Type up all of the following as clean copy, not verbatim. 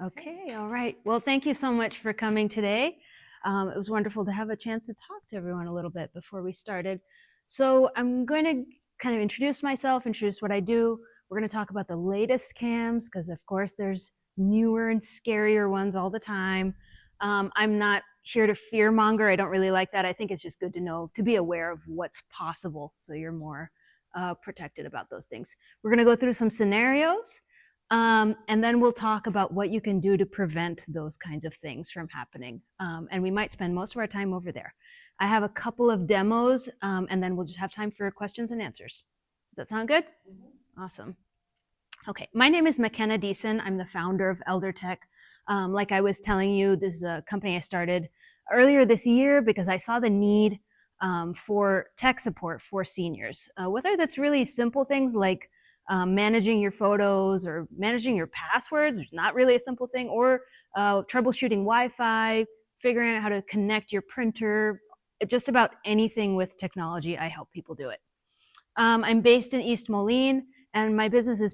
Okay, all right. Well, thank you so much for coming today. It was wonderful to have a chance to talk to everyone a little bit before we started. So I'm going to kind of introduce myself, introduce what I do. We're going to talk about the latest scams because, of course, there's newer and scarier ones all the time. I'm not here to fear monger. I don't really like that. I think it's just good to know, to be aware of what's possible so you're more protected about those things. We're going to go through some scenarios. And then we'll talk about what you can do to prevent those kinds of things from happening. And we might spend most of our time over there. I have a couple of demos, and then we'll just have time for questions and answers. Does that sound good? Mm-hmm. Awesome. Okay, my name is Makenna Deason. I'm the founder of ElderTech. Like I was telling you, this is a company I started earlier this year because I saw the need for tech support for seniors, whether that's really simple things like managing your photos or managing your passwords, which is not really a simple thing, or troubleshooting Wi-Fi, figuring out how to connect your printer, just about anything with technology, I help people do it. I'm based in East Moline, and my business is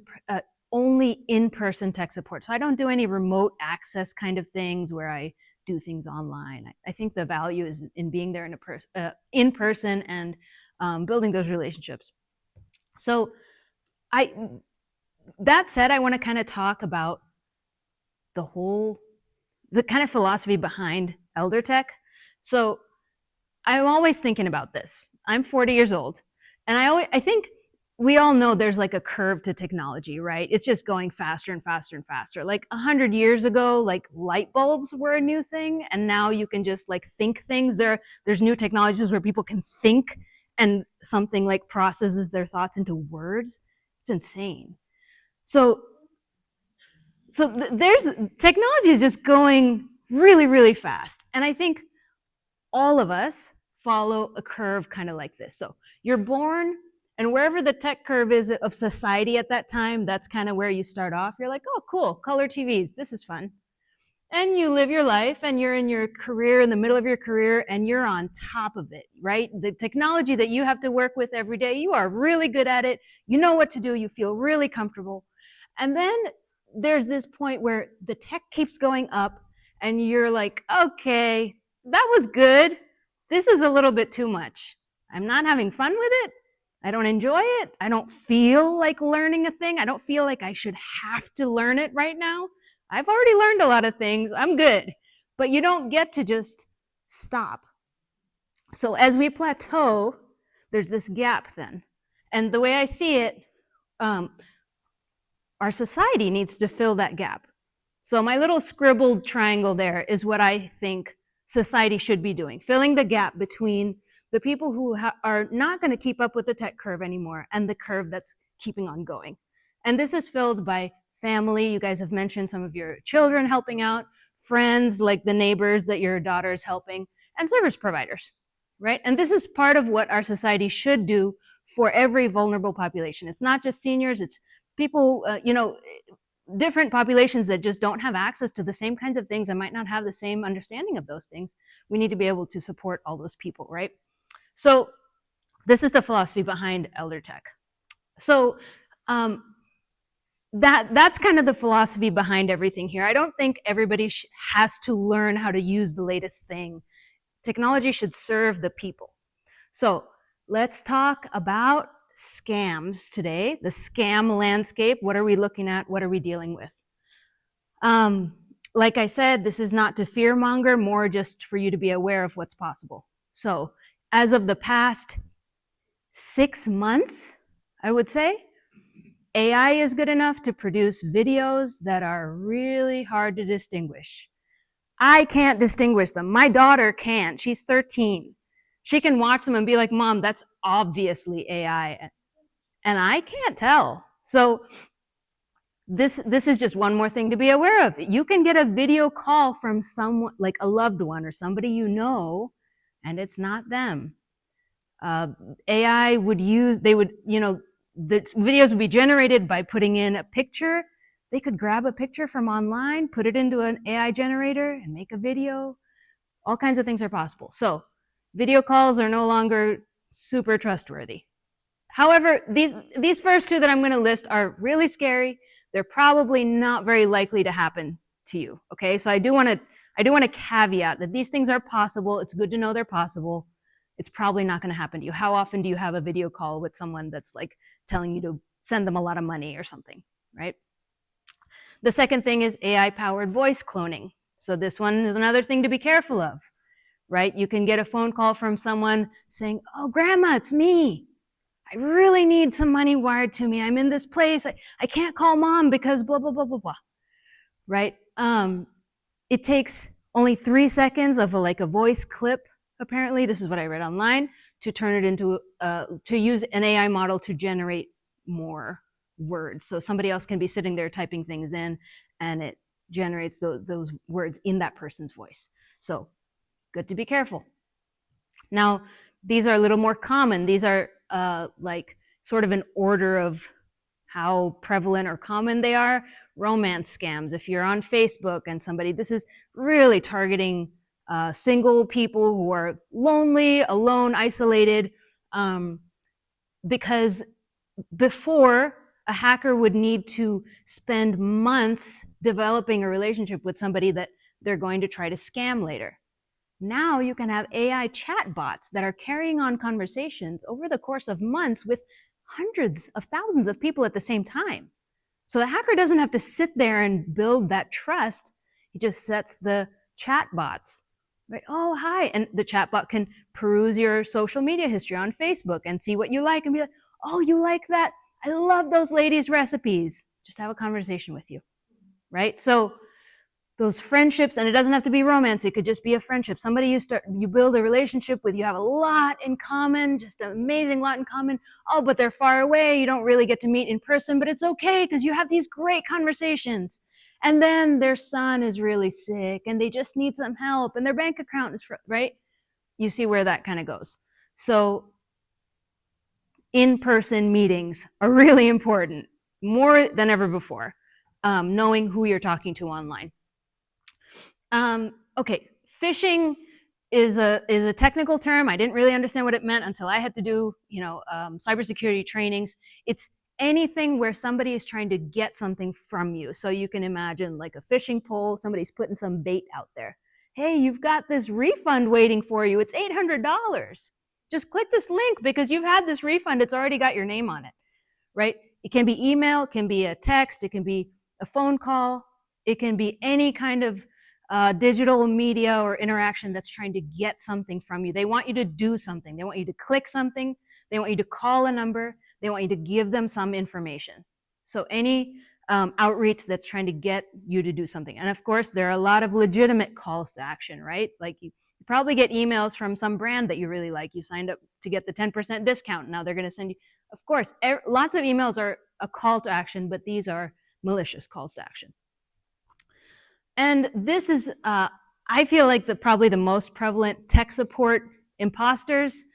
only in-person tech support. So I don't do any remote access kind of things where I do things online. I think the value is in being there in person and building those relationships. So that said, I want to kind of talk about the kind of philosophy behind ElderTech. So I'm always thinking about this. I'm 40 years old, and I think we all know there's like a curve to technology, right? It's just going faster and faster and faster. Like 100 years ago, like light bulbs were a new thing, and now you can just like think things. There's new technologies where people can think, and something like processes their thoughts into words. It's insane. So there's technology is just going really, really fast. And I think all of us follow a curve kind of like this. So you're born, and wherever the tech curve is of society at that time, that's kind of where you start off. You're like, oh, cool, color TVs, this is fun. And you live your life, and you're in your career, in the middle of your career, and you're on top of it, right? The technology that you have to work with every day, you are really good at it. You know what to do. You feel really comfortable. And then there's this point where the tech keeps going up, and you're like, okay, that was good. This is a little bit too much. I'm not having fun with it. I don't enjoy it. I don't feel like learning a thing. I don't feel like I should have to learn it right now. I've already learned a lot of things. I'm good. But you don't get to just stop. So as we plateau, there's this gap then. And the way I see it, our society needs to fill that gap. So my little scribbled triangle there is what I think society should be doing, filling the gap between the people who are not going to keep up with the tech curve anymore and the curve that's keeping on going. And this is filled by family. You guys have mentioned some of your children helping out, friends like the neighbors that your daughter is helping, and service providers, right? And this is part of what our society should do for every vulnerable population. It's not just seniors, it's people, different populations that just don't have access to the same kinds of things and might not have the same understanding of those things. We need to be able to support all those people, right? So this is the philosophy behind ElderTech. So that's kind of the philosophy behind everything here. I don't think everybody has to learn how to use the latest thing. Technology should serve the people. So let's talk about scams today, the scam landscape. What are we looking at? What are we dealing with? Like I said, this is not to fearmonger, more just for you to be aware of what's possible. So as of the past 6 months, I would say, AI is good enough to produce videos that are really hard to distinguish. I can't distinguish them. My daughter can. She's 13. She can watch them and be like, Mom, that's obviously AI. And I can't tell. So this is just one more thing to be aware of. You can get a video call from someone, like a loved one or somebody you know, and it's not them. AI would use, the videos would be generated by putting in a picture. They could grab a picture from online, put it into an AI generator and make a video. All kinds of things are possible. So video calls are no longer super trustworthy. However, these first two that I'm going to list are really scary. They're probably not very likely to happen to you. Okay, so I do want to caveat that these things are possible. It's good to know they're possible. It's probably not going to happen to you. How often do you have a video call with someone that's like telling you to send them a lot of money or something, right? The second thing is AI-powered voice cloning. So this one is another thing to be careful of, right? You can get a phone call from someone saying, "Oh, grandma, it's me. I really need some money wired to me. I'm in this place. I can't call mom because blah, blah, blah, blah, blah," right? It takes only 3 seconds of a voice clip, apparently, this is what I read online, to turn it into, to use an AI model to generate more words. So somebody else can be sitting there typing things in, and it generates those words in that person's voice. So good to be careful. Now, these are a little more common. These are like sort of an order of how prevalent or common they are. Romance scams. If you're on Facebook and somebody, this is really targeting single people who are lonely, alone, isolated, because before, a hacker would need to spend months developing a relationship with somebody that they're going to try to scam later. Now you can have AI chatbots that are carrying on conversations over the course of months with hundreds of thousands of people at the same time. So the hacker doesn't have to sit there and build that trust. He just sets the chatbots, right? "Oh, hi." And the chatbot can peruse your social media history on Facebook and see what you like and be like, "Oh, you like that? I love those ladies' recipes." Just have a conversation with you, right? So those friendships, and it doesn't have to be romance, it could just be a friendship. Somebody you build a relationship with, you have a lot in common, just an amazing lot in common. Oh, but they're far away, you don't really get to meet in person, but it's okay because you have these great conversations. And then their son is really sick and they just need some help and their bank account is, right? You see where that kind of goes. So in-person meetings are really important, more than ever before, knowing who you're talking to online. Okay, phishing is a technical term. I didn't really understand what it meant until I had to do, cybersecurity trainings. It's anything where somebody is trying to get something from you. So you can imagine like a fishing pole, somebody's putting some bait out there. "Hey, you've got this refund waiting for you. It's $800. Just click this link because you've had this refund. It's already got your name on it," right? It can be email, it can be a text, it can be a phone call, it can be any kind of digital media or interaction that's trying to get something from you. They want you to do something. They want you to click something. They want you to call a number. They want you to give them some information. So any outreach that's trying to get you to do something. And of course, there are a lot of legitimate calls to action, right? Like you probably get emails from some brand that you really like. You signed up to get the 10% discount. Now they're going to send you, of course, lots of emails are a call to action, but these are malicious calls to action. And this is, I feel like probably the most prevalent tech support imposters.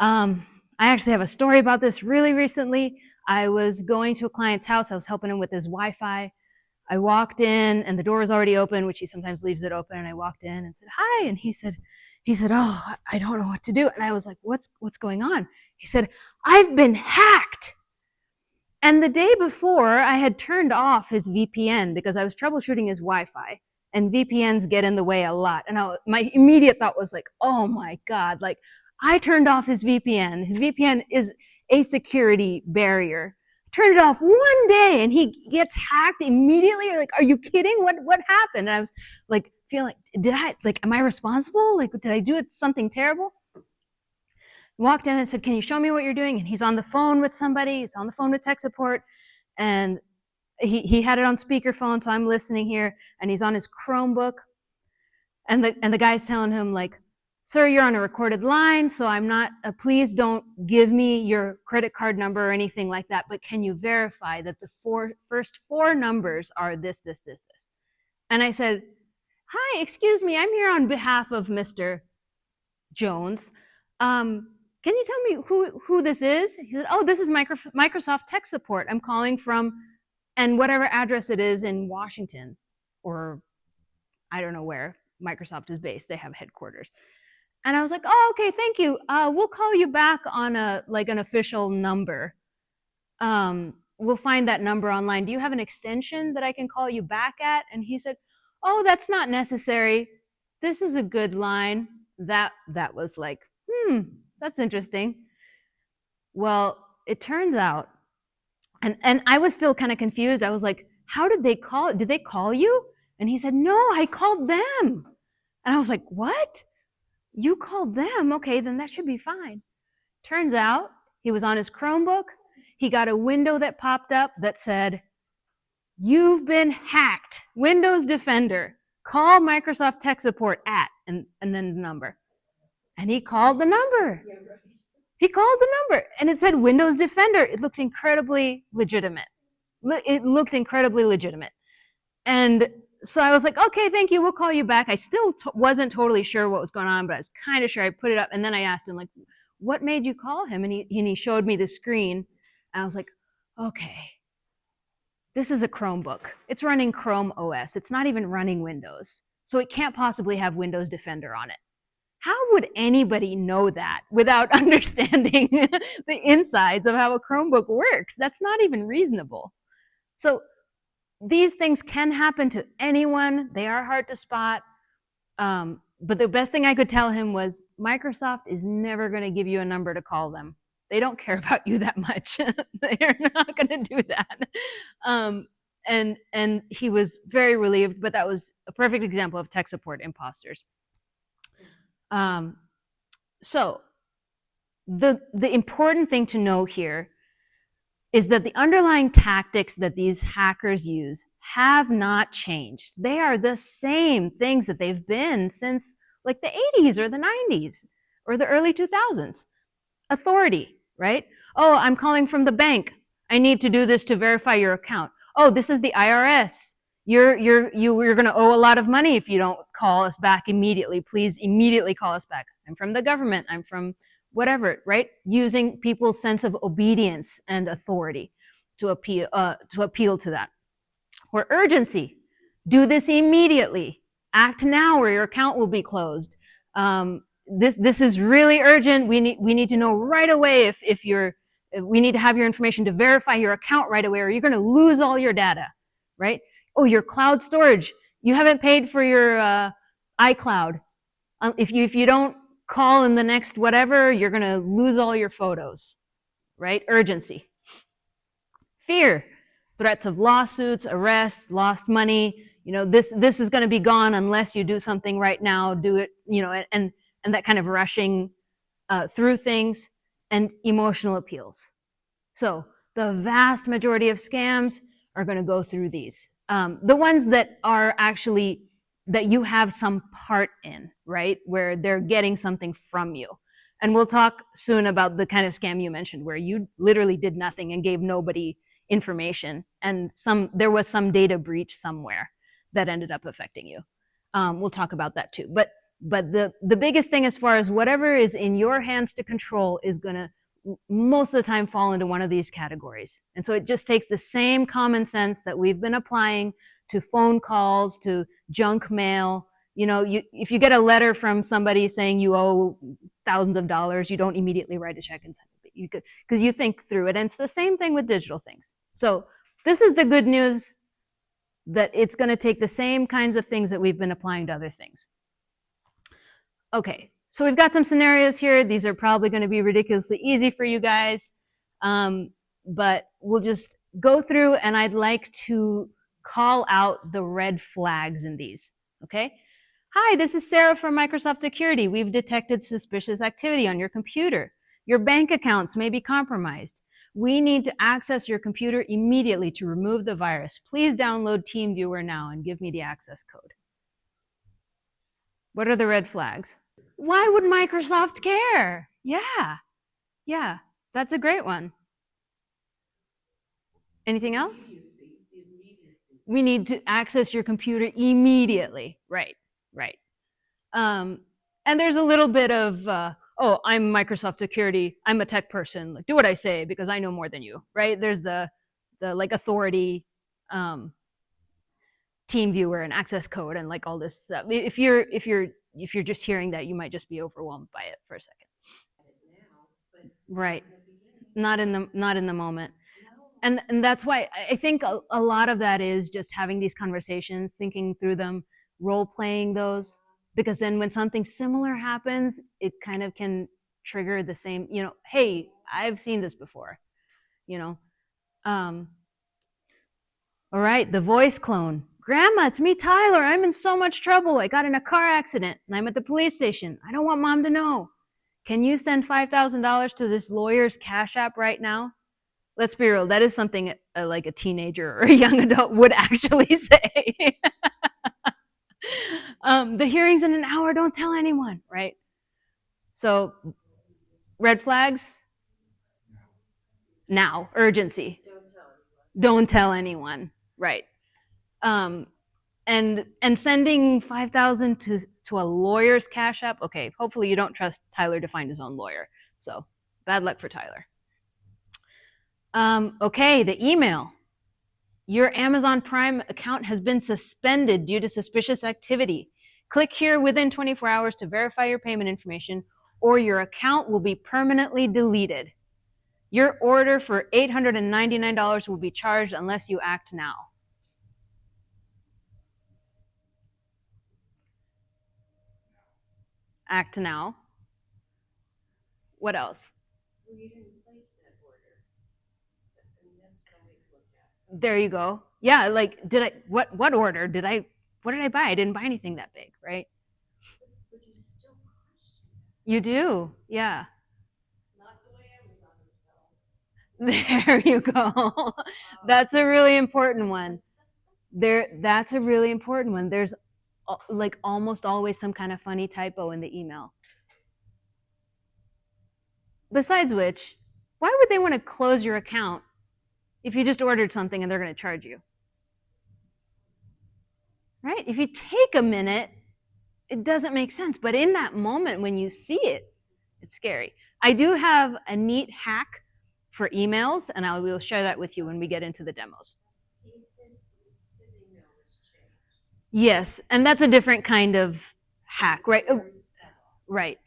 I actually have a story about this really recently. I was going to a client's house. I was helping him with his Wi-Fi. I walked in and the door was already open, which he sometimes leaves it open. And I walked in and said, "Hi." And he said, "Oh, I don't know what to do." And I was like, what's going on? He said, "I've been hacked." And the day before, I had turned off his VPN because I was troubleshooting his Wi-Fi, and VPNs get in the way a lot. And my immediate thought was like, oh my God, like I turned off his VPN. His VPN is a security barrier. Turned it off one day and he gets hacked immediately. Like, are you kidding? What happened? And I was like, feeling like, am I responsible? Like, did I do something terrible? Walked in and said, "Can you show me what you're doing?" And he's on the phone with somebody. He's on the phone with tech support. And he had it on speakerphone, so I'm listening here. And he's on his Chromebook. And the guy's telling him, like, "Sir, you're on a recorded line, so I'm not, please don't give me your credit card number or anything like that, but can you verify that the first four numbers are this, this, this, this?" And I said, "Hi, excuse me, I'm here on behalf of Mr. Jones. Can you tell me who this is?" He said, "Oh, this is Microsoft Tech Support. I'm calling from," and whatever address it is in Washington, or I don't know where Microsoft is based. They have headquarters. And I was like, "Oh, okay, thank you. We'll call you back on an official number. We'll find that number online. Do you have an extension that I can call you back at?" And he said, oh, that's not necessary. This is a good line. That was like, that's interesting. Well, it turns out, and I was still kind of confused. I was like, how did they call it? Did they call you? And he said, no, I called them. And I was like, what? You called them? Okay, then that should be fine. Turns out he was on his Chromebook. He got a window that popped up that said, you've been hacked. Windows Defender. Call Microsoft Tech Support at, and then the number. And he called the number. He called the number and it said Windows Defender. It looked incredibly legitimate. And so I was like, okay, thank you. We'll call you back. I still wasn't totally sure what was going on, but I was kind of sure. I put it up and then I asked him, like, what made you call him? And he showed me the screen. And I was like, okay, this is a Chromebook. It's running Chrome OS. It's not even running Windows. So it can't possibly have Windows Defender on it. How would anybody know that without understanding the insides of how a Chromebook works? That's not even reasonable. So these things can happen to anyone. They are hard to spot. But the best thing I could tell him was Microsoft is never going to give you a number to call them. They don't care about you that much. They're not going to do that. And he was very relieved, but that was a perfect example of tech support imposters. So the important thing to know here is that the underlying tactics that these hackers use have not changed. They are the same things that they've been since like the 80s or the 90s or the early 2000s. Authority, right? Oh, I'm calling from the bank. I need to do this to verify your account. Oh, this is the IRS. You're going to owe a lot of money if you don't call us back immediately. Please immediately call us back. I'm from the government. I'm from whatever, right? Using people's sense of obedience and authority to appeal to that. Or urgency. Do this immediately. Act now or your account will be closed. This is really urgent. We need to know right away we need to have your information to verify your account right away or you're going to lose all your data, right? Oh, your cloud storage. You haven't paid for your iCloud. If you don't call in the next whatever, you're going to lose all your photos, right? Urgency. Fear. Threats of lawsuits, arrests, lost money. This is going to be gone unless you do something right now. Do it, and that kind of rushing through things, and emotional appeals. So the vast majority of scams are going to go through these. The ones that are actually that you have some part in, right? Where they're getting something from you. And we'll talk soon about the kind of scam you mentioned where you literally did nothing and gave nobody information and there was some data breach somewhere that ended up affecting you. We'll talk about that too. But the biggest thing as far as whatever is in your hands to control is going to most of the time fall into one of these categories. And so it just takes the same common sense that we've been applying to phone calls, to junk mail. If you get a letter from somebody saying you owe thousands of dollars, you don't immediately write a check and send it because you think through it. And it's the same thing with digital things. So this is the good news, that it's going to take the same kinds of things that we've been applying to other things. Okay, so we've got some scenarios here. These are probably going to be ridiculously easy for you guys, but we'll just go through and I'd like to call out the red flags in these, okay? Hi, this is Sarah from Microsoft Security. We've detected suspicious activity on your computer. Your bank accounts may be compromised. We need to access your computer immediately to remove the virus. Please download TeamViewer now and give me the access code. What are the red flags? Why would Microsoft care? Yeah, that's a great one. Anything else? We need to access your computer immediately. Right. And there's a little bit of, oh, I'm Microsoft Security. I'm a tech person. Like, do what I say because I know more than you, right? There's the like authority, TeamViewer and access code and like all this stuff. If you're just hearing that, you might just be overwhelmed by it for a second. Right. Not in the moment. And that's why I think a lot of that is just having these conversations, thinking through them, role playing those, because then when something similar happens, it kind of can trigger the same, hey, I've seen this before, you know. All right, the voice clone. Grandma, it's me, Tyler. I'm in so much trouble. I got in a car accident and I'm at the police station. I don't want mom to know. Can you send $5,000 to this lawyer's Cash App right now? Let's be real, that is something like a teenager or a young adult would actually say. The hearing's in an hour, don't tell anyone, right? So, red flags? Now, urgency. Don't tell anyone, right? And sending $5,000 to a lawyer's Cash App. Okay, hopefully you don't trust Tyler to find his own lawyer. So, bad luck for Tyler. Okay, the email. Your Amazon Prime account has been suspended due to suspicious activity. Click here within 24 hours to verify your payment information, or your account will be permanently deleted. Your order for $899 will be charged unless you act now. Act now. What else? Well, you didn't place that order. I mean, that's what I look at. There you go. Yeah, like, what order? What did I buy? I didn't buy anything that big, right? But you still question it. You do, yeah. Not the way Amazon is spelled. There you go. That's a really important one. That's a really important one. There's like almost always some kind of funny typo in the email. Besides which, why would they want to close your account if you just ordered something and they're going to charge you? Right? If you take a minute, it doesn't make sense. But in that moment when you see it, it's scary. I do have a neat hack for emails, and I will share that with you when we get into the demos. Yes, and that's a different kind of hack, right? Right.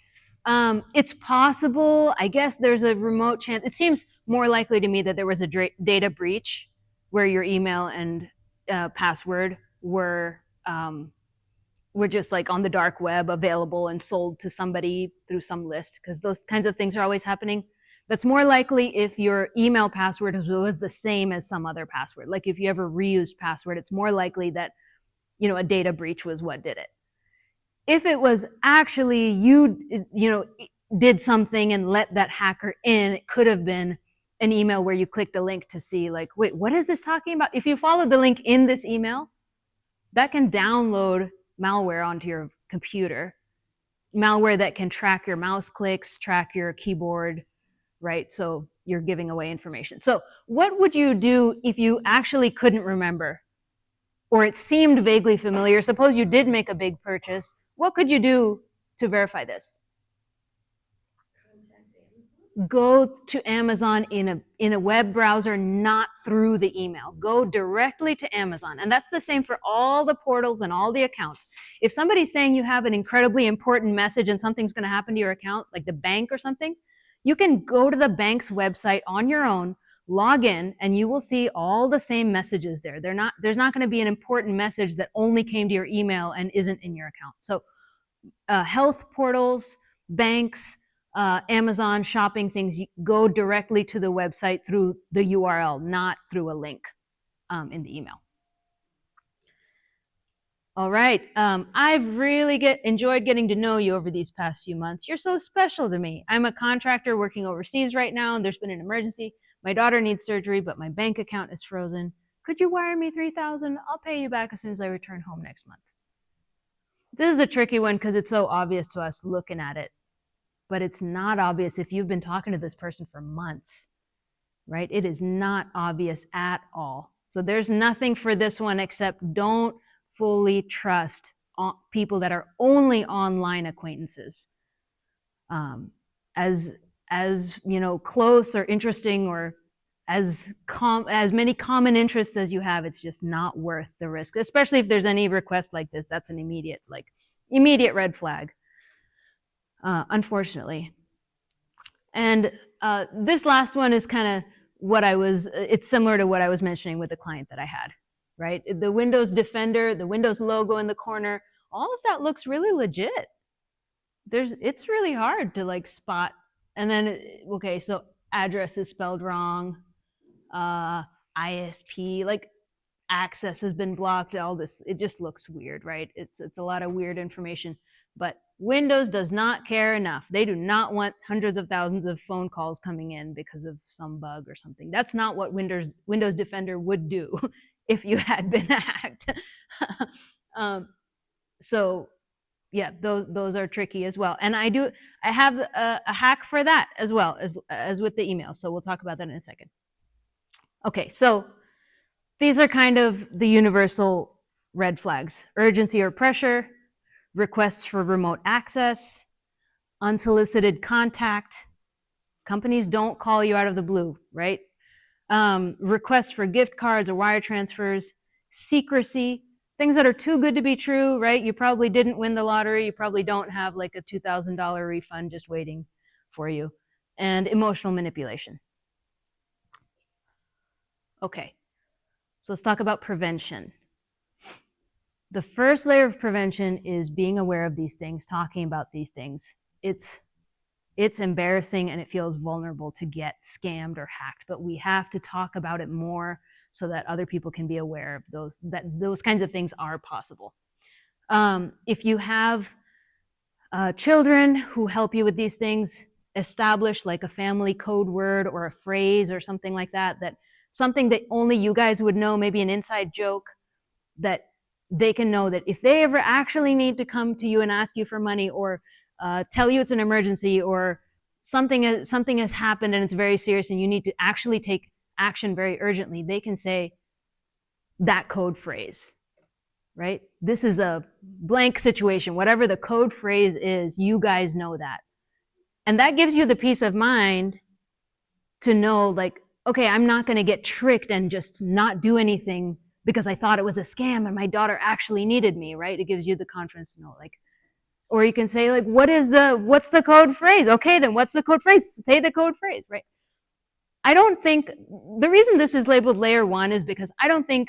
It's possible. I guess there's a remote chance. It seems more likely to me that there was a data breach where your email and password were just like on the dark web, available and sold to somebody through some list, because those kinds of things are always happening. That's more likely if your email password was the same as some other password. Like if you ever reused password, it's more likely that, a data breach was what did it. If it was actually you did something and let that hacker in, it could have been an email where you clicked a link to see, like, wait, what is this talking about? If you followed the link in this email, that can download malware onto your computer. Malware that can track your mouse clicks, track your keyboard, right? So you're giving away information. So what would you do if you actually couldn't remember, or it seemed vaguely familiar? Suppose you did make a big purchase. What could you do to verify this? Go to Amazon in a web browser, not through the email. Go directly to Amazon. And that's the same for all the portals and all the accounts. If somebody's saying you have an incredibly important message and something's going to happen to your account, like the bank or something, you can go to the bank's website on your own, log in, and you will see all the same messages there. There's not going to be an important message that only came to your email and isn't in your account. So health portals, banks, Amazon, shopping things, you go directly to the website through the URL, not through a link in the email. All right, I've really enjoyed getting to know you over these past few months. You're so special to me. I'm a contractor working overseas right now, and there's been an emergency. My daughter needs surgery, but my bank account is frozen. Could you wire me $3,000? I'll pay you back as soon as I return home next month. This is a tricky one because it's so obvious to us looking at it, but it's not obvious if you've been talking to this person for months, right? It is not obvious at all. So there's nothing for this one except don't fully trust people that are only online acquaintances. As close or interesting or as many common interests as you have, it's just not worth the risk, especially if there's any request like this. That's an immediate red flag, unfortunately. And this last one is kind of it's similar to what I was mentioning with the client that I had, right? The Windows Defender, the Windows logo in the corner, all of that looks really legit. It's really hard to like spot. And then, okay, so address is spelled wrong, ISP, like access has been blocked, all this, it just looks weird, right? It's a lot of weird information. But Windows does not care enough. They do not want hundreds of thousands of phone calls coming in because of some bug or something. That's not what Windows Defender would do if you had been hacked. So yeah, those are tricky as well. And I have a hack for that as well as with the email. So we'll talk about that in a second. Okay, so these are kind of the universal red flags: urgency or pressure, requests for remote access, unsolicited contact. Companies don't call you out of the blue, right? Requests for gift cards or wire transfers, secrecy, things that are too good to be true, right? You probably didn't win the lottery. You probably don't have like a $2,000 refund just waiting for you. And emotional manipulation. Okay, so let's talk about prevention. The first layer of prevention is being aware of these things, talking about these things. It's embarrassing and it feels vulnerable to get scammed or hacked, but we have to talk about it more so that other people can be aware of those kinds of things are possible. If you have children who help you with these things, establish like a family code word or a phrase or something like that, something that only you guys would know, maybe an inside joke that they can know that if they ever actually need to come to you and ask you for money or tell you it's an emergency or something has happened and it's very serious and you need to actually take action very urgently, they can say that code phrase, right? This is a blank situation. Whatever the code phrase is, you guys know that. And that gives you the peace of mind to know, like, okay, I'm not going to get tricked and just not do anything because I thought it was a scam and my daughter actually needed me, right? It gives you the confidence to know, like, or you can say, like, what's the code phrase? Okay, then what's the code phrase? Say the code phrase, right? I don't think, the reason this is labeled layer 1 is because I don't think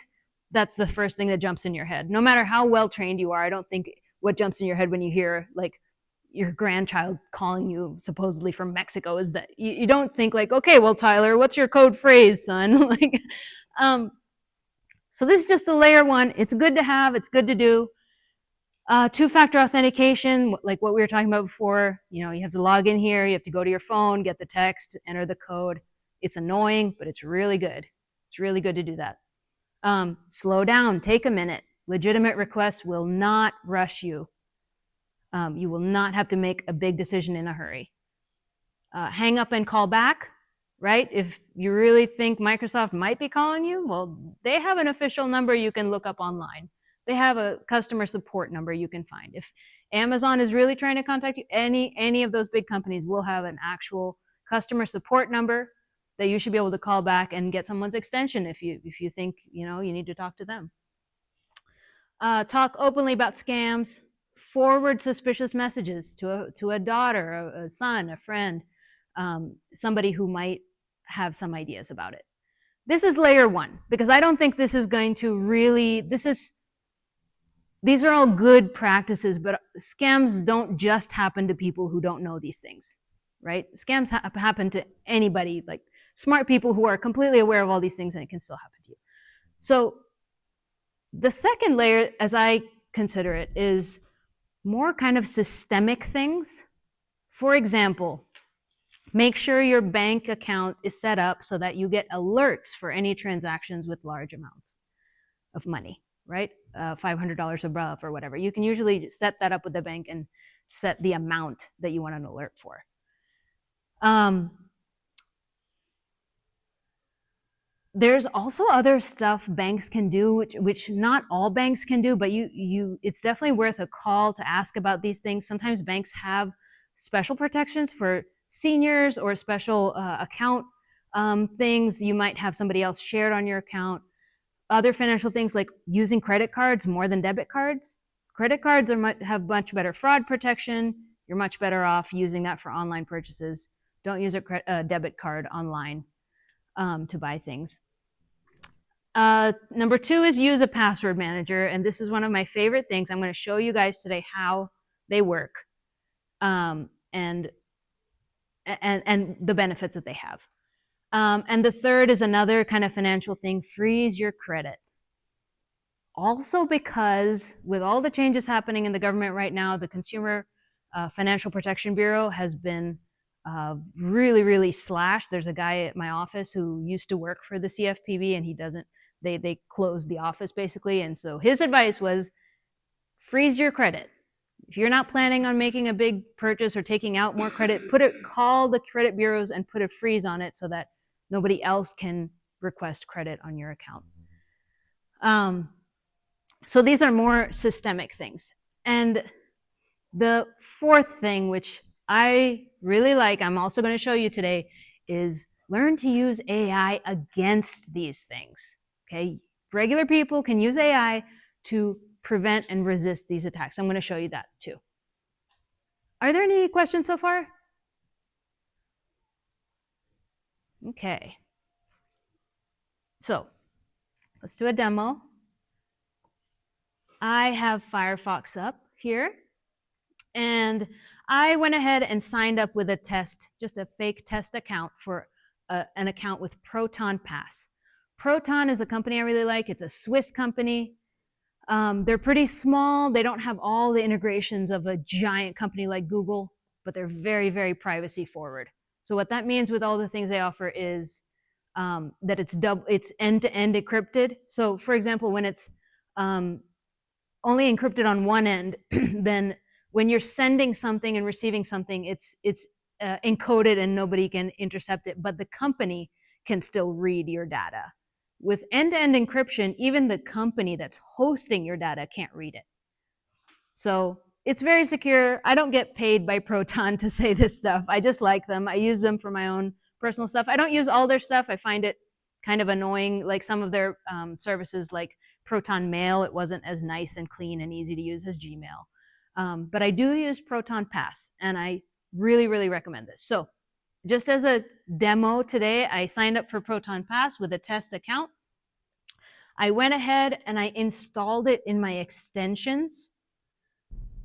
that's the first thing that jumps in your head. No matter how well trained you are, I don't think what jumps in your head when you hear like your grandchild calling you supposedly from Mexico is that you don't think like, okay, well, Tyler, what's your code phrase, son? Like, so this is just the layer 1. It's good to have, it's good to do. Two-factor authentication, like what we were talking about before, you have to log in here, you have to go to your phone, get the text, enter the code. It's annoying, but it's really good. It's really good to do that. Slow down, take a minute. Legitimate requests will not rush you. You will not have to make a big decision in a hurry. Hang up and call back, right? If you really think Microsoft might be calling you, well, they have an official number you can look up online. They have a customer support number you can find. If Amazon is really trying to contact you, any of those big companies will have an actual customer support number that you should be able to call back and get someone's extension if you think you need to talk to them. Talk openly about scams. Forward suspicious messages to a daughter, a son, a friend, somebody who might have some ideas about it. This is layer 1 because I don't think this is going to really. These are all good practices, but scams don't just happen to people who don't know these things, right? Scams happen to anybody, like smart people who are completely aware of all these things, and it can still happen to you. So the second layer, as I consider it, is more kind of systemic things. For example, make sure your bank account is set up so that you get alerts for any transactions with large amounts of money, right? $500 above or whatever. You can usually set that up with the bank and set the amount that you want an alert for. There's also other stuff banks can do, which not all banks can do, but it's definitely worth a call to ask about these things. Sometimes banks have special protections for seniors or special account things. You might have somebody else shared on your account. Other financial things like using credit cards more than debit cards. Credit cards have much better fraud protection. You're much better off using that for online purchases. Don't use a debit card online. to buy things. Number 2 is use a password manager, and this is one of my favorite things. I'm going to show you guys today how they work, and the benefits that they have. And the third is another kind of financial thing: freeze your credit. Also, because with all the changes happening in the government right now, the Consumer Financial Protection Bureau has been really, really slashed. There's a guy at my office who used to work for the CFPB, and he doesn't. They closed the office basically, and so his advice was freeze your credit. If you're not planning on making a big purchase or taking out more credit, call the credit bureaus and put a freeze on it so that nobody else can request credit on your account. So these are more systemic things. And the fourth thing, which I really like, I'm also going to show you today, is learn to use AI against these things. Okay, regular people can use AI to prevent and resist these attacks. I'm going to show you that too. Are there any questions so far? Okay. So let's do a demo. I have Firefox up here, and I went ahead and signed up with a test, just a fake test account for an account with Proton Pass. Proton is a company I really like. It's a Swiss company. They're pretty small. They don't have all the integrations of a giant company like Google, but they're very, very privacy forward. So what that means with all the things they offer is that it's end-to-end encrypted. So for example, when it's only encrypted on one end, then when you're sending something and receiving something, it's encoded and nobody can intercept it, but the company can still read your data. With end-to-end encryption, even the company that's hosting your data can't read it. So it's very secure. I don't get paid by Proton to say this stuff. I just like them. I use them for my own personal stuff. I don't use all their stuff. I find it kind of annoying, like some of their services like Proton Mail. It wasn't as nice and clean and easy to use as Gmail. But I do use Proton Pass, and I really, really recommend this. So just as a demo today, I signed up for Proton Pass with a test account. I went ahead and I installed it in my extensions.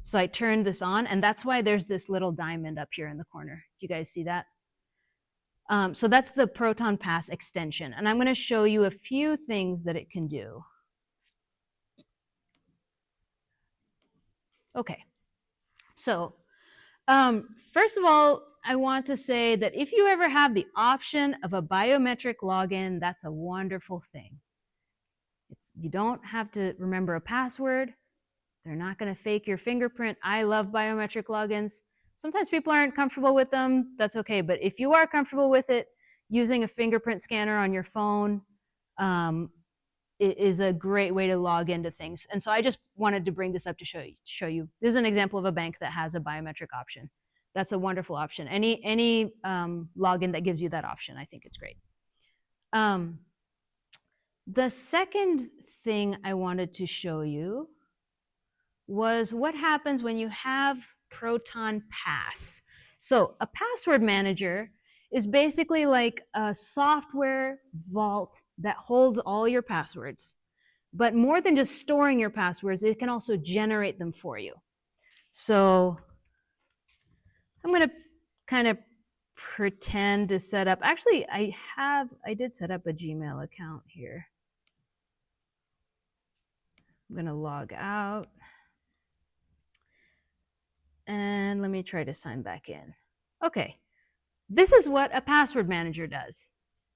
So I turned this on, and that's why there's this little diamond up here in the corner. Do you guys see that? So that's the Proton Pass extension, and I'm going to show you a few things that it can do. Okay, so first of all, I want to say that if you ever have the option of a biometric login, that's a wonderful thing. You don't have to remember a password. They're not going to fake your fingerprint. I love biometric logins. Sometimes people aren't comfortable with them. That's okay. But if you are comfortable with it, using a fingerprint scanner on your phone is a great way to log into things. And so I just wanted to bring this up to show you. This is an example of a bank that has a biometric option. That's a wonderful option. Any login that gives you that option, I think it's great. The second thing I wanted to show you was what happens when you have Proton Pass. So a password manager is basically like a software vault that holds all your passwords. But more than just storing your passwords, it can also generate them for you. So I'm going to kind of pretend to set up, actually I did set up a Gmail account here. I'm going to log out. And let me try to sign back in. Okay, this is what a password manager does.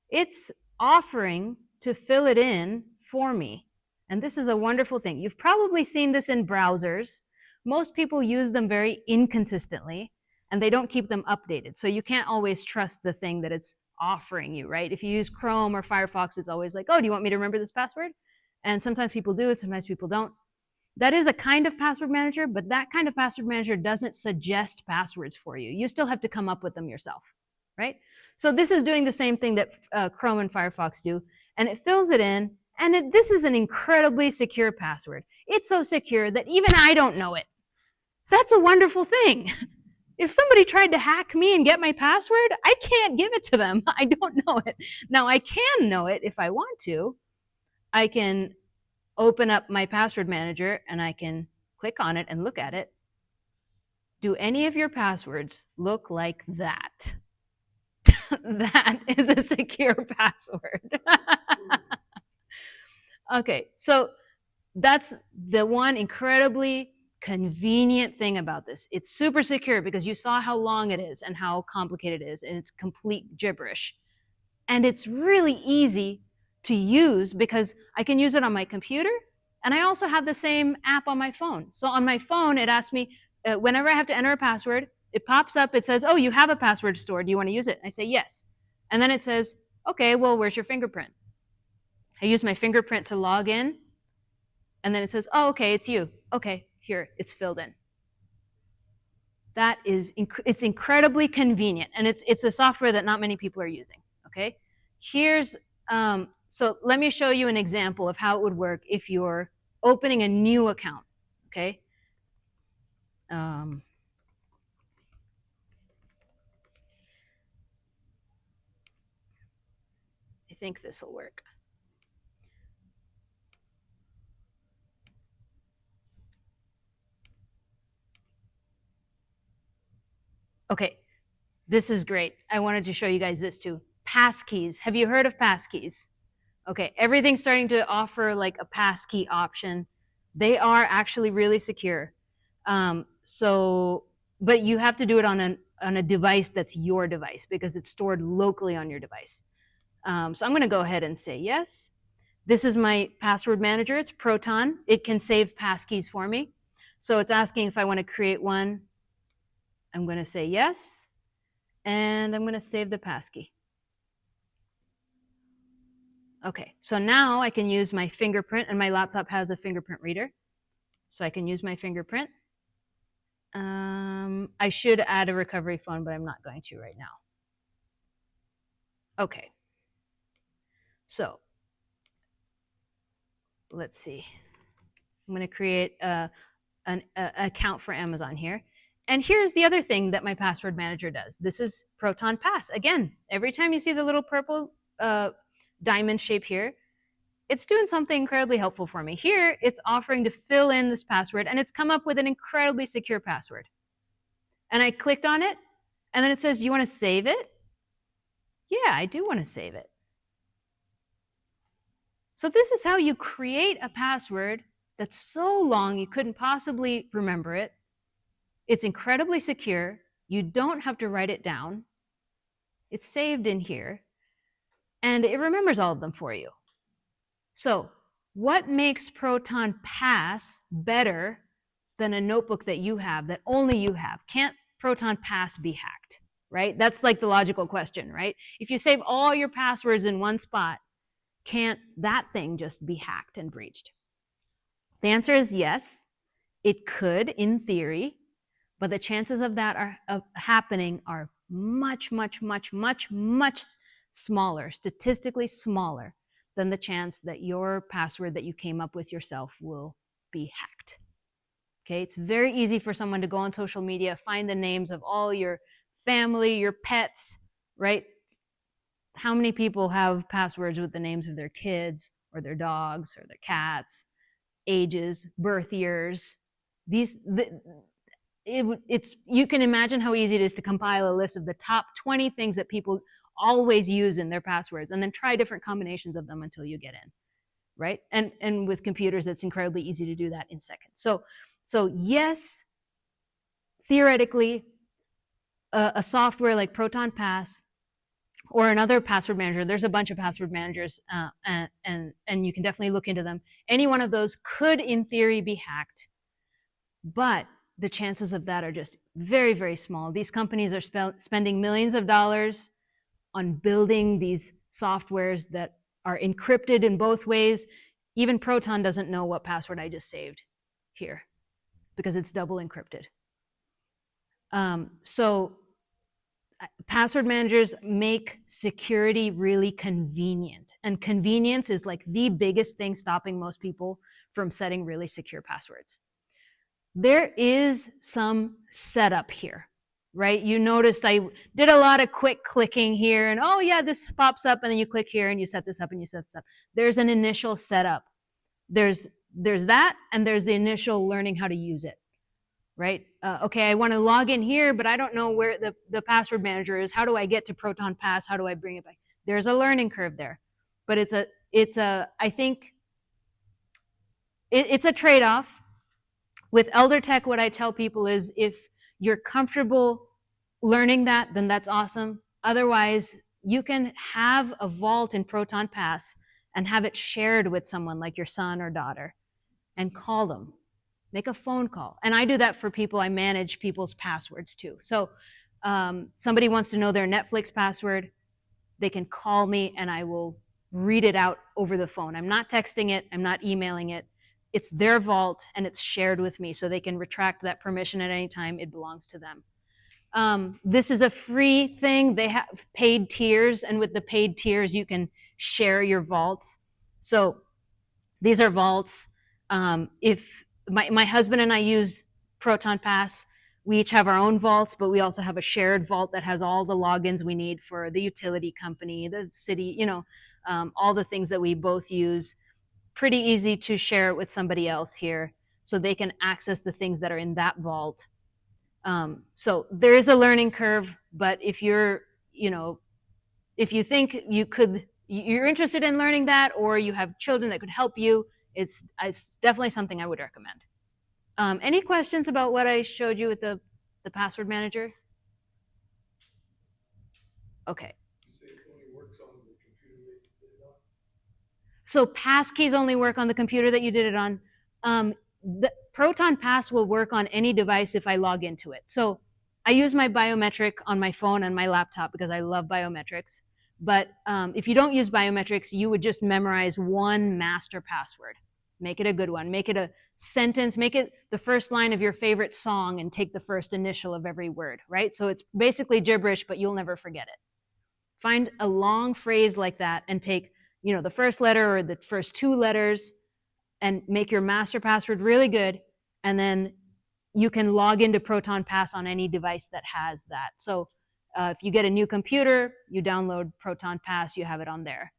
It's offering to fill it in for me. And this is a wonderful thing. You've probably seen this in browsers. Most people use them very inconsistently, and they don't keep them updated. So you can't always trust the thing that it's offering you, right? If you use Chrome or Firefox, it's always like, oh, do you want me to remember this password? And sometimes people do it, sometimes people don't. That is a kind of password manager, but that kind of password manager doesn't suggest passwords for you. You still have to come up with them yourself, right? So this is doing the same thing that Chrome and Firefox do, and it fills it in, and this is an incredibly secure password. It's so secure that even I don't know it. That's a wonderful thing. If somebody tried to hack me and get my password, I can't give it to them. I don't know it. Now, I can know it if I want to. I can open up my password manager and I can click on it and look at it. Do any of your passwords look like that? That is a secure password. Okay, so that's the one incredibly convenient thing about this. It's super secure because you saw how long it is and how complicated it is, and it's complete gibberish. And it's really easy to use because I can use it on my computer, and I also have the same app on my phone. So on my phone, it asks me, whenever I have to enter a password, it pops up, it says, oh, you have a password stored, do you want to use it? I say yes. And then it says, okay, well, where's your fingerprint? I use my fingerprint to log in, and then it says, oh, okay, it's you. Okay, here, it's filled in. That is, it's incredibly convenient, and it's a software that not many people are using, okay? Here's, so let me show you an example of how it would work if you're opening a new account, okay? I think this will work. Okay, this is great. I wanted to show you guys this too. Passkeys. Have you heard of passkeys? Okay, everything's starting to offer like a passkey option. They are actually really secure. But you have to do it on a device that's your device because it's stored locally on your device. So I'm going to go ahead and say yes. This is my password manager. It's Proton. It can save passkeys for me. So it's asking if I want to create one. I'm going to say yes, and I'm going to save the passkey. Okay, so now I can use my fingerprint, and my laptop has a fingerprint reader. So I can use my fingerprint. I should add a recovery phone, but I'm not going to right now. Okay. So let's see. I'm going to create an account for Amazon here. And here's the other thing that my password manager does. This is Proton Pass. Again, every time you see the little purple diamond shape here, it's doing something incredibly helpful for me. Here, it's offering to fill in this password, and it's come up with an incredibly secure password. And I clicked on it, and then it says, you want to save it? Yeah, I do want to save it. So this is how you create a password that's so long you couldn't possibly remember it. It's incredibly secure. You don't have to write it down. It's saved in here, and it remembers all of them for you. So what makes Proton Pass better than a notebook that you have, that only you have? Can't Proton Pass be hacked, right? That's like the logical question, right? If you save all your passwords in one spot, can't that thing just be hacked and breached? The answer is yes, it could in theory, but the chances of that happening are much, much, much, much, much smaller, statistically smaller than the chance that your password that you came up with yourself will be hacked. Okay, it's very easy for someone to go on social media, find the names of all your family, your pets, right? How many people have passwords with the names of their kids or their dogs or their cats, ages, birth years? You can imagine how easy it is to compile a list of the top 20 things that people always use in their passwords and then try different combinations of them until you get in, right? And with computers, it's incredibly easy to do that in seconds. So yes, theoretically, a software like Proton Pass or another password manager, there's a bunch of password managers, and you can definitely look into them. Any one of those could, in theory, be hacked, but the chances of that are just very, very small. These companies are spending millions of dollars on building these softwares that are encrypted in both ways. Even Proton doesn't know what password I just saved here because it's double encrypted. So password managers make security really convenient, and convenience is like the biggest thing stopping most people from setting really secure passwords. There is some setup here, right? You noticed I did a lot of quick clicking here and, oh yeah, this pops up and then you click here and you set this up and you set this up. There's an initial setup. There's that, and there's the initial learning how to use it, right? Okay, I want to log in here, but I don't know where the password manager is. How do I get to Proton Pass? How do I bring it back? There's a learning curve there, but I think it's a trade-off. With ElderTech, what I tell people is if you're comfortable learning that, then that's awesome. Otherwise, you can have a vault in Proton Pass and have it shared with someone like your son or daughter and call them. Make a phone call. And I do that for people. I manage people's passwords too. So somebody wants to know their Netflix password, they can call me and I will read it out over the phone. I'm not texting it. I'm not emailing it. It's their vault and it's shared with me so they can retract that permission at any time. It belongs to them. This is a free thing. They have paid tiers, and with the paid tiers, you can share your vaults. So these are vaults. If my husband and I use Proton Pass, we each have our own vaults, but we also have a shared vault that has all the logins we need for the utility company, the city, all the things that we both use. Pretty easy to share it with somebody else here so they can access the things that are in that vault. So there is a learning curve, but if you're, if you think you're interested in learning that, or you have children that could help you, it's definitely something I would recommend. Any questions about what I showed you with the password manager? Okay. You say it only works on the computer that you did it on? So passkeys only work on the computer that you did it on. The Proton Pass will work on any device if I log into it. So I use my biometric on my phone and my laptop because I love biometrics. But if you don't use biometrics, you would just memorize one master password. Make it a good one. Make it a sentence. Make it the first line of your favorite song and take the first initial of every word, right? So it's basically gibberish, but you'll never forget it. Find a long phrase like that and take, the first letter or the first two letters and make your master password really good. And then you can log into Proton Pass on any device that has that. So if you get a new computer, you download Proton Pass, you have it on there.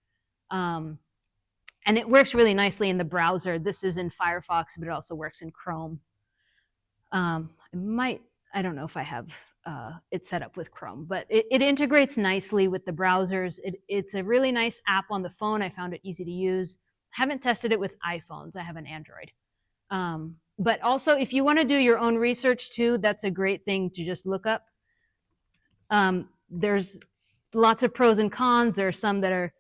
And it works really nicely in the browser. This is in Firefox, but it also works in Chrome. I don't know if I have it set up with Chrome, but it integrates nicely with the browsers. It's a really nice app on the phone. I found it easy to use. I haven't tested it with iPhones. I have an Android. But also, if you want to do your own research too, that's a great thing to just look up. There's lots of pros and cons. There are some that are,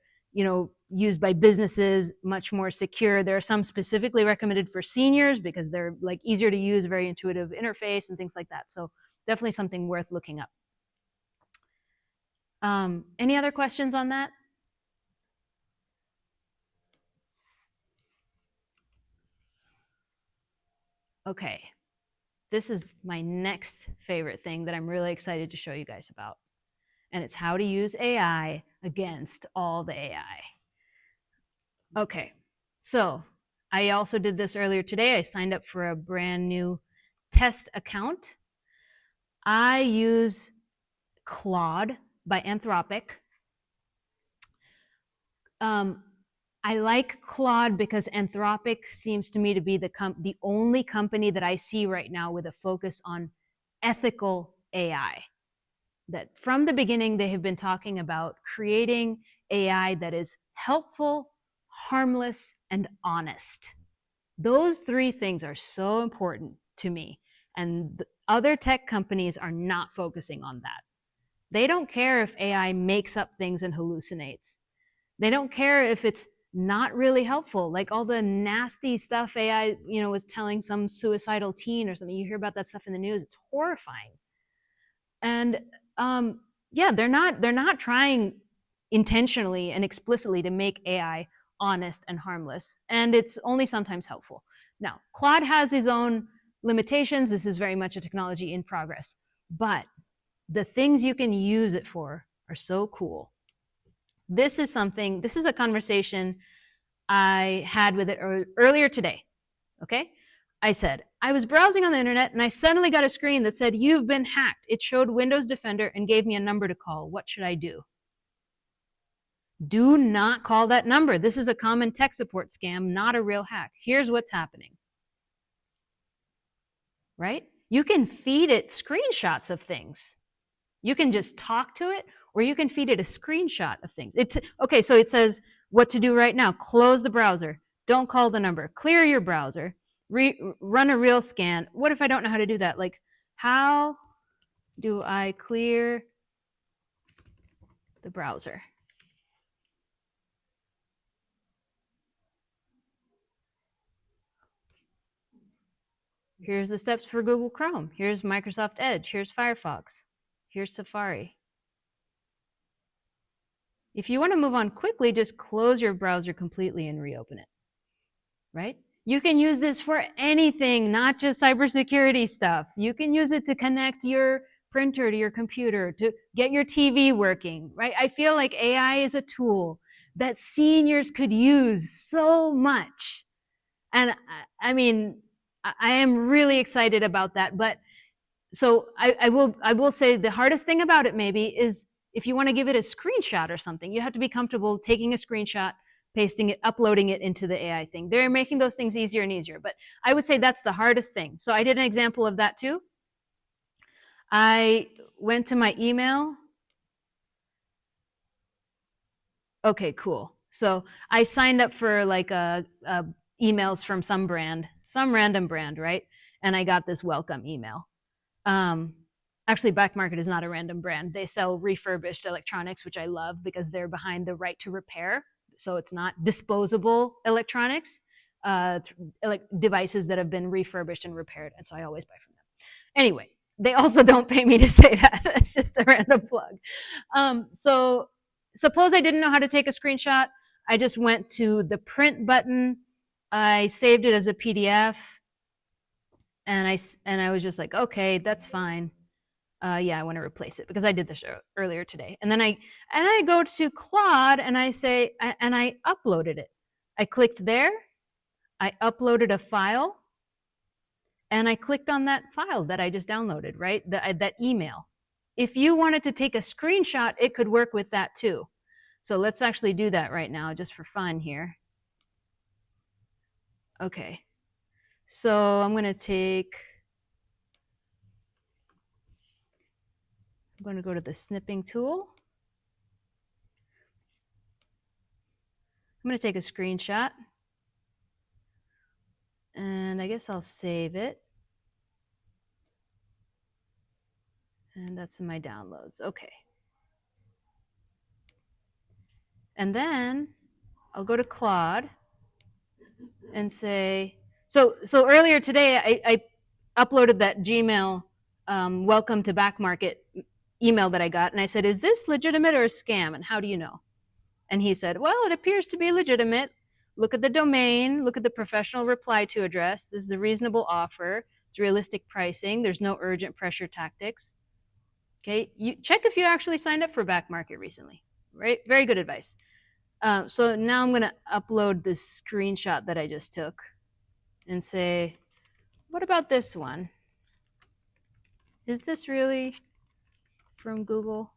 used by businesses, much more secure. There are some specifically recommended for seniors because they're like easier to use, very intuitive interface and things like that. So definitely something worth looking up. Any other questions on that? Okay, this is my next favorite thing that I'm really excited to show you guys about. And it's how to use AI against all the AI. Okay, so I also did this earlier today. I signed up for a brand new test account. I use Claude by Anthropic. I like Claude because Anthropic seems to me to be the only company that I see right now with a focus on ethical AI. That from the beginning, they have been talking about creating AI that is helpful, harmless, and honest. Those three things are so important to me. And other tech companies are not focusing on that. They don't care if AI makes up things and hallucinates. They don't care if it's not really helpful, like all the nasty stuff AI, was telling some suicidal teen or something. You hear about that stuff in the news. It's horrifying. And yeah, they're not trying intentionally and explicitly to make AI honest and harmless, and it's only sometimes helpful. Now, Claude has his own limitations. This is very much a technology in progress, but the things you can use it for are so cool. This is a conversation I had with it earlier today, okay? I said, I was browsing on the internet and I suddenly got a screen that said, you've been hacked. It showed Windows Defender and gave me a number to call. What should I do? Do not call that number. This is a common tech support scam, not a real hack. Here's what's happening. Right? You can feed it screenshots of things. You can just talk to it, or you can feed it a screenshot of things. Okay, so it says what to do right now. Close the browser. Don't call the number. Clear your browser. Run a real scan. What if I don't know how to do that? Like, how do I clear the browser? Here's the steps for Google Chrome. Here's Microsoft Edge. Here's Firefox. Here's Safari. If you want to move on quickly, just close your browser completely and reopen it, right? You can use this for anything, not just cybersecurity stuff. You can use it to connect your printer to your computer, to get your TV working, right? I feel like AI is a tool that seniors could use so much. And I mean, I am really excited about that. But so I will say the hardest thing about it maybe is if you want to give it a screenshot or something, you have to be comfortable taking a screenshot, pasting it, uploading it into the AI thing. They're making those things easier and easier, but I would say that's the hardest thing. So I did an example of that too. I went to my email. Okay, cool. So I signed up for like emails from some brand, some random brand, right? And I got this welcome email. Actually, Back Market is not a random brand. They sell refurbished electronics, which I love because they're behind the right to repair. So it's not disposable electronics, like devices that have been refurbished and repaired. And so I always buy from them. Anyway, they also don't pay me to say that. It's just a random plug. So suppose I didn't know how to take a screenshot. I just went to the print button. I saved it as a PDF. And I was just like, okay, that's fine. Yeah, I want to replace it because I did this earlier today. And then I go to Claude and I say, and I uploaded it. I clicked there, I uploaded a file, and I clicked on that file that I just downloaded, right? That email. If you wanted to take a screenshot, it could work with that too. So let's actually do that right now, just for fun here. Okay, so I'm going to go to the snipping tool. I'm going to take a screenshot. And I guess I'll save it. And that's in my downloads. Okay. And then I'll go to Claude and say, so earlier today, I uploaded that Gmail welcome to Back Market email that I got. And I said, is this legitimate or a scam? And how do you know? And he said, well, it appears to be legitimate. Look at the domain, look at the professional reply to address. This is a reasonable offer. It's realistic pricing. There's no urgent pressure tactics. Okay, you check if you actually signed up for Back Market recently, right? Very good advice. So now I'm gonna upload this screenshot that I just took and say, what about this one? Is this really from Google?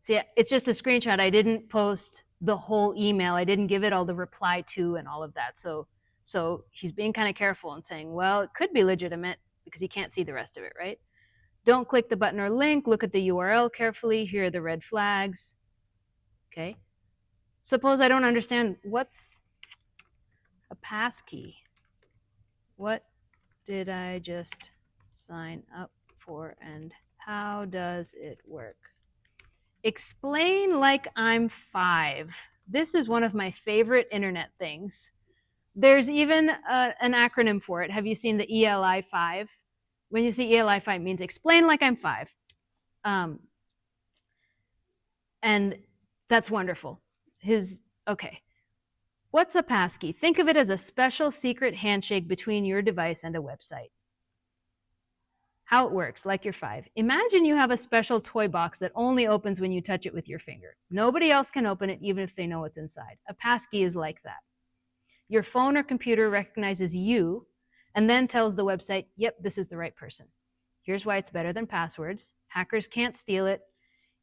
See, it's just a screenshot. I didn't post the whole email. I didn't give it all the reply to and all of that. So he's being kind of careful and saying, well, it could be legitimate because he can't see the rest of it, right? Don't click the button or link. Look at the URL carefully. Here are the red flags. Okay. Suppose I don't understand what's a passkey. What did I just sign up for and how does it work? Explain like I'm 5. This is one of my favorite internet things. There's even an acronym for it. Have you seen the ELI 5? When you see ELI 5, it means explain like I'm 5. And that's wonderful. Okay. What's a passkey? Think of it as a special secret handshake between your device and a website. How it works, like you're 5. Imagine you have a special toy box that only opens when you touch it with your finger. Nobody else can open it, even if they know what's inside. A passkey is like that. Your phone or computer recognizes you and then tells the website, yep, this is the right person. Here's why it's better than passwords. Hackers can't steal it.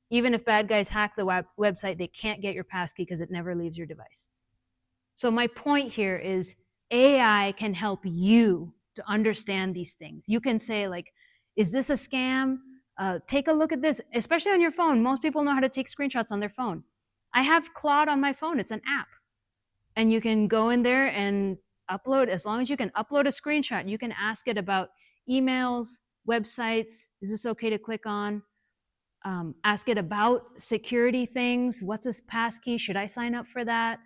Even if bad guys hack the website, they can't get your passkey because it never leaves your device. So my point here is AI can help you to understand these things. You can say, like, is this a scam? Take a look at this, especially on your phone. Most people know how to take screenshots on their phone. I have Claude on my phone. It's an app. And you can go in there and upload, as long as you can upload a screenshot, you can ask it about emails, websites. Is this okay to click on? Ask it about security things. What's a passkey? Should I sign up for that?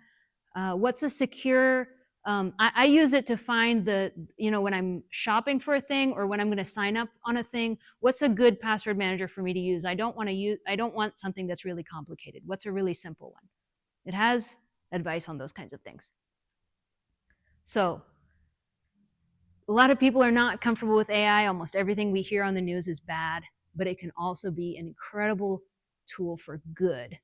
What's a secure, I use it to find the, when I'm shopping for a thing or when I'm going to sign up on a thing, what's a good password manager for me to use? I don't want something that's really complicated. What's a really simple one? It has advice on those kinds of things. So a lot of people are not comfortable with AI. Almost everything we hear on the news is bad, but it can also be an incredible tool for good.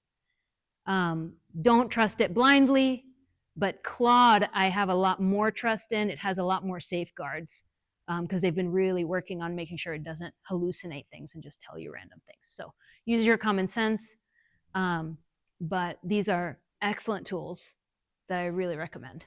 Don't trust it blindly, but Claude, I have a lot more trust in. It has a lot more safeguards because they've been really working on making sure it doesn't hallucinate things and just tell you random things. So use your common sense, but these are excellent tools that I really recommend.